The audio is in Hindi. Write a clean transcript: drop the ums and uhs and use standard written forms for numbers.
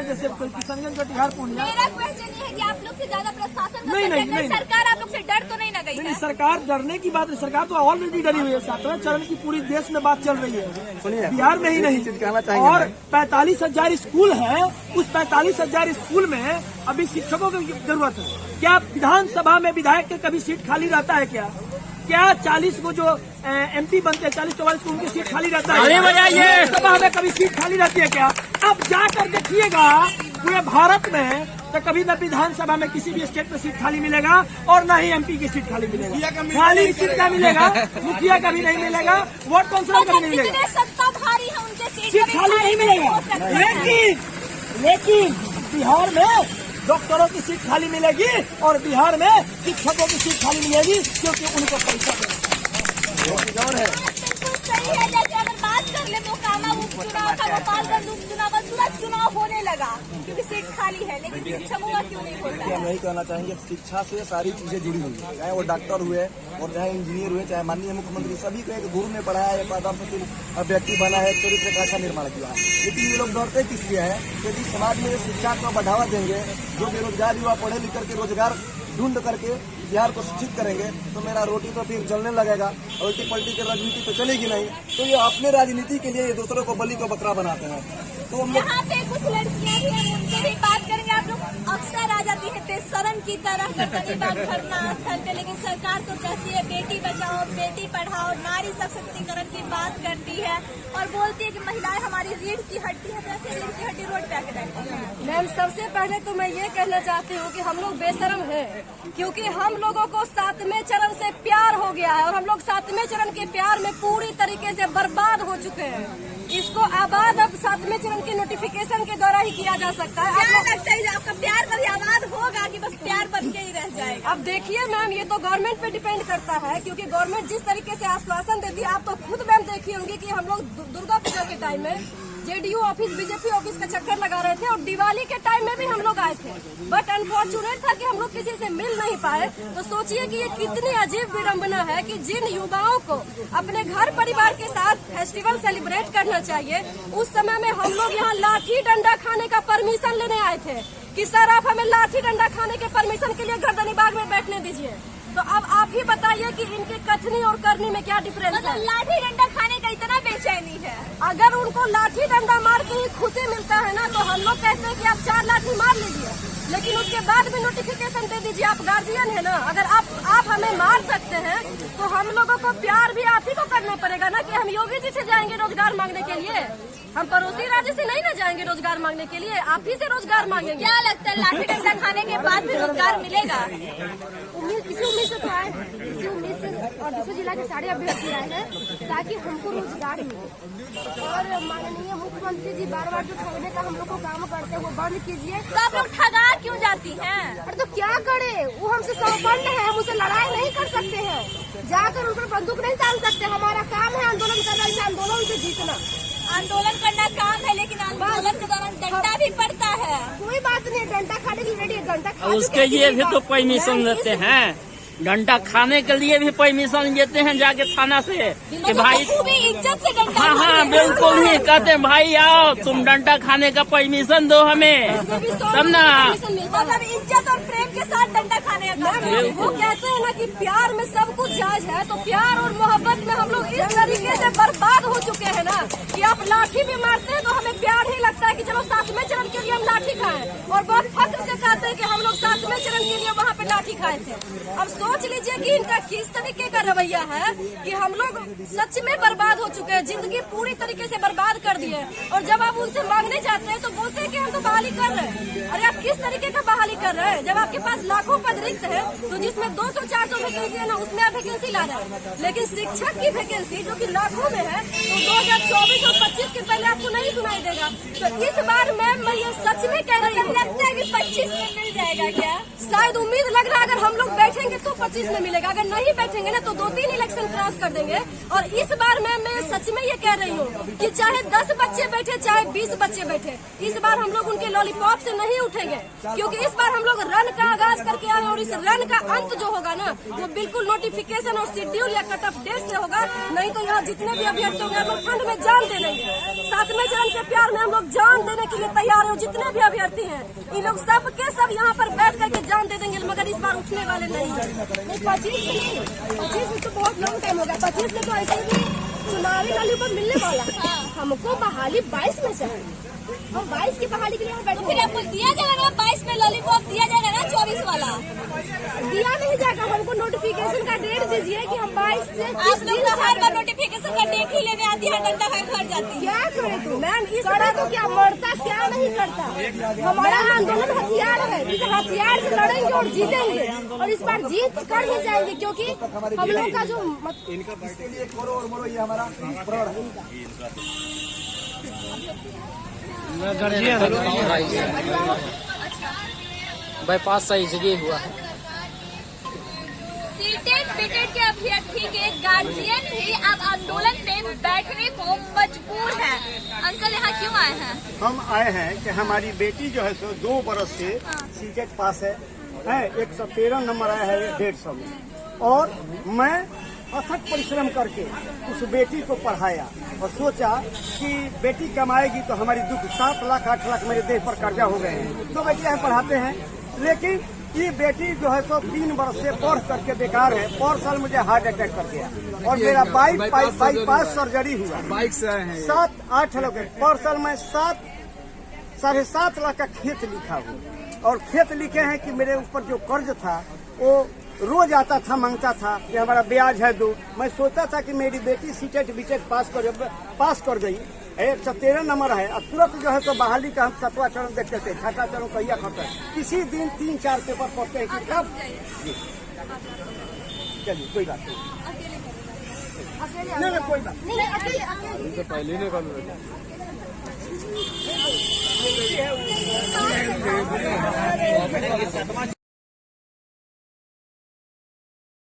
हैं, जैसे किशनगंज, कटिहार, पूर्णिया। मेरा क्वेश्चन ये है कि आप लोग से ज्यादा प्रशासन नहीं, सरकार आप लोग से डर तो नहीं ना गई है? सरकार डरने की बात है, सरकार तो ऑलरेडी डरी हुई है। 7वें चरण की पूरी देश में बात चल रही है, बिहार में ही नहीं। और 45,000 स्कूल है, उस 45,000 स्कूल में अभी शिक्षकों की जरूरत है। क्या विधानसभा में विधायक के कभी सीट खाली रहता है क्या 40 को जो MP बनते हैं, 40-44 को उनकी सीट खाली रहता है? सभा में कभी सीट खाली रहती है क्या? अब जाकर देखिएगा पूरे भारत में तो कभी न विधानसभा में किसी भी स्टेट में सीट खाली मिलेगा और न ही MP की सीट खाली मिलेगा। खाली सीट का मिलेगा, मुखिया का भी नहीं मिलेगा, वार्ड काउंसिलर का भी नहीं मिलेगा, सत्ता भारी है उनके सीट खाली नहीं मिलेगा। लेकिन बिहार में डॉक्टरों की सीट खाली मिलेगी और बिहार में शिक्षकों की सीट खाली मिलेगी, क्योंकि उनको पैसा है। सही है, जैसे अगर बात कर ले मोकामा उपचुनाव था, गोपालगंज उपचुनाव, तुरंत चुनाव होने लगा क्योंकि सीट खाली है, लेकिन शिक्षकों का क्यों नहीं होता है? हम यही कहना चाहेंगे, शिक्षा से सारी चीजें जुड़ी हुई है, चाहे वो डॉक्टर हुए और चाहे इंजीनियर हुए, चाहे माननीय मुख्यमंत्री, सभी को एक गुरु ने पढ़ाया, एक आदर्श व्यक्ति बना है, चरित्र का अच्छा निर्माण किया है। लेकिन ये लोग डरते किस लिए है? यदि समाज में शिक्षा को बढ़ावा देंगे, जो बेरोजगार युवा पढ़े लिख करके रोजगार ढूंढ करके बिहार को शिक्षित करेंगे, तो मेरा रोटी तो फिर जलने लगेगा, उल्टी पलटी की राजनीति तो चलेगी नहीं। तो ये अपने राजनीति के लिए दूसरों को बलि को बकरा बनाते हैं। तो यहाँ पे कुछ लड़कियां भी हैं, उनसे भी बात करेंगे। आप लोग अक्सर आ जाती है बेशरम की तरह करते बात धरना स्थल पे, लेकिन सरकार तो कहती है बेटी बचाओ, बेटी पढ़ाओ, नारी सशक्तिकरण की बात करती है और बोलती है कि महिलाएं हमारी रीढ़ की हड्डी है। वैसे रीढ़ की हड्डी रोड पे आके बैठती है। मैम, सबसे पहले तो मैं ये कहना चाहती हूँ कि हम लोग बेशरम हैं, क्योंकि हम लोगों को 7वें चरण से प्यार हो गया है और हम लोग 7वें चरण के प्यार में पूरी तरीके से बर्बाद हो चुके हैं। इसको आबाद अब 7वें चरण के नोटिफिकेशन के द्वारा ही किया जा सकता है। क्या लगता है आपका प्यार पर आबाद होगा कि बस प्यार बन के ही रह जाएगा? अब देखिए मैम, ये तो गवर्नमेंट पे डिपेंड करता है, क्योंकि गवर्नमेंट जिस तरीके से आश्वासन देती है, आप तो खुद मैम देखी होंगी कि हम लोग दुर्गा पूजा के टाइम में JDU ऑफिस, BJP ऑफिस का चक्कर लगा रहे थे और दिवाली के टाइम में भी हम लोग आए थे, बट अनफॉर्चुनेट था कि हम लोग किसी से मिल नहीं पाए। तो सोचिए कि ये कितनी अजीब विडम्बना है कि जिन युवाओं को अपने घर परिवार के साथ फेस्टिवल सेलिब्रेट करना चाहिए, उस समय में हम लोग यहाँ लाठी डंडा खाने का परमिशन लेने आए थे कि सर आप हमें लाठी डंडा खाने के परमिशन के लिए गर्दनी बाग में बैठने दीजिए। तो अब आप ही बताइए कि इनके कथनी और करनी में क्या डिफरेंस है? लाठी डंडा खाने का इतना बेचैनी है? अगर उनको लाठी डंडा मार के ही खुशी मिलता है ना, तो हम लोग कहते हैं कि आप 4 लाठी मार लीजिए, लेकिन उसके बाद भी नोटिफिकेशन दे दीजिए। आप गार्जियन है ना, अगर आप हमें मार सकते हैं तो हम लोगों को प्यार भी आप ही को करना पड़ेगा ना, कि हम योगी जी से जाएंगे रोजगार मांगने के लिए, हम पड़ोसी राज्य से नहीं ना जाएंगे रोजगार मांगने के लिए, आप ही से रोजगार मांगेंगे। क्या लगता है लाठी डंडा खाने के बाद भी रोजगार मिलेगा? इसी उम्मीद से तो आए, इसी उम्मीद से और दूसरे जिला के सारे अभ्यर्थी आए हैं ताकि हमको रोजगार मिले। और माननीय मुख्यमंत्री जी बार जो ठगने का हम लोग को काम करते हैं वो बंद कीजिए। तो आप लोग ठगा क्यों जाती हैं? अरे तो क्या करे, वो हमसे संपन्न है, हम उसे लड़ाई नहीं कर सकते हैं, जाकर उन पर बंदूक नहीं डाल सकते। हमारा काम है आंदोलन करना, इस आंदोलन से जीतना। आंदोलन करना काम है, लेकिन आंदोलन के दौरान डंडा भी पड़ता है। कोई बात नहीं, डंडा खाने के लिए रेडी है, डंडा खा उसके लिए भी तो परमिशन देते हैं, डंडा खाने के लिए भी परमिशन देते हैं जाके थाना से कि भाई इज्जत से डंडा। हाँ बिल्कुल नहीं, कहते हैं भाई आओ तुम डंडा खाने का परमिशन दो हमें, तब ना। मतलब इज्जत और प्रेम के साथ डंडा खाने का। वो कहते हैं ना कि प्यार में सब कुछ जायज है, तो प्यार और मोहब्बत में हम लोग इस तरीके से बर्बाद हो चुके हैं ना कि आप लाठी भी मारते हैं तो हमें प्यार ही लगता है कि चलो 7वें चरण के लिए हम लाठी खाएं, और बहुत फख्र से कहते हैं कि हम लोग 7वें चरण के लिए वहाँ पे लाठी खाए थे। अब सोच लीजिए कि इनका किस तरीके का रवैया है कि हम लोग सच में बर्बाद हो चुके हैं, जिंदगी पूरी तरीके से बर्बाद कर दी है। और जब आप उनसे मांगने जाते हैं तो बोलते हैं कि हम तो बहाली कर रहे हैं। अरे आप किस तरीके का बहाली कर रहे हैं? जब आपके पास लाखों पद रिक्त है, तो जिसमें 200-400 वैकेंसी है ना, उसमें आप वैकेंसी ला रहे हैं, लेकिन शिक्षक की वैकेंसी जो कि लाखों में है, तो 2024 और 25 के पहले आपको नहीं सुनाई देगा। तो इस बार मैम मैं ये सच में कह रही हूँ, लगता है कि 25 में मिल जाएगा क्या? शायद शायद उम्मीद लग रहा है अगर हम लोग बैठेंगे तो 25 में मिलेगा, अगर नहीं बैठेंगे ना तो 2-3 इलेक्शन क्रॉस कर देंगे। और इस बार मैं सच में ये कह रही हूँ कि चाहे 10 बच्चे बैठे चाहे 20 बच्चे बैठे, इस बार हम लोग उनके लॉलीपॉप से नहीं उठेंगे, क्योंकि इस बार हम लोग रन का आगाज करके आए और इस रन का अंत जो होगा ना वो बिल्कुल नोटिफिकेशन और शेड्यूल या कट ऑफ डेट से होगा। नहीं तो यहाँ जितने भी अभ्यर्थी होंगे हम लोग ठंड में जान दे देंगे। 7वें चरण के प्यार में हम लोग जान देने के लिए तैयार हैं। जितने भी अभ्यर्थी हैं इन लोग सब के सब यहाँ पर बैठ करके जान दे देंगे, मगर इस बार उठने वाले नहीं है। 25 में तो बहुत लॉन्ग टाइम होगा। 25 में तो ऐसे भी चुनावी लॉलीपॉप मिलने वाला है। हमको बहाली 22 में चाहिए। हम 22 की बहाली के लिए यहाँ बैठे। फिर आपको दिया जाएगा ना 22 में लॉलीपॉप दिया जाएगा ना 24 वाला दिया नहीं जाएगा। हमको नोटिफिकेशन का डेट दीजिए कि हम 22 से आप लोग तो हर बार नोटिफिकेशन का डेट ही लेने आती है, डंडा खाए घर जाती है। क्या करे तू मैम, इस तरह तो क्या मरता क्या नहीं करता। हमारा आंदोलन हथियार है, इस हथियार से लड़ेंगे और जीतेंगे और इस बार जीत कर ही जाएंगे, क्योंकि हम लोग का जो इसके लिए करो और मरो, ये हमारा प्रण है। बाईपास सही जगह हुआ है। सीटेड बीटेड के अभ्यर्थी के गार्जियन भी अब आंदोलन में बैठने को मजबूर है। अंकल यहाँ क्यों आए हैं? हम आए हैं कि हमारी बेटी जो है सो 2 बरस से सीटेट पास है 113 नंबर आया है 150 में, और मैं अथक परिश्रम करके उस बेटी को पढ़ाया और सोचा कि बेटी कमाएगी तो हमारी दुख 7 लाख 8 लाख मेरे देह पर कर्जा हो गए हैं, तो बेटी हम पढ़ाते हैं। लेकिन ये बेटी जो है सो 3 बरस से पढ़ करके बेकार है। पर साल मुझे हार्ट अटैक कर गया और मेरा बाईपास सर्जरी हुआ। बाइक से 7-8 लाख पर साल में 7.5 लाख का खेत लिखा हुआ, और खेत लिखे हैं कि मेरे ऊपर जो कर्ज था वो रोज आता था, मांगता था कि हमारा ब्याज है 2। मैं सोचा था कि मेरी बेटी सीटेट बीटेट पास कर गई, 113 नंबर है, और तुरंत जो है तो बहाली का हम 7वां चरण देखते थे, 6वां चरण कहिया खत्म। किसी दिन 3-4 पेपर पढ़ते हैं कि कब। चलिए कोई बात नहीं, नहीं कोई बात नहीं, पहले नहीं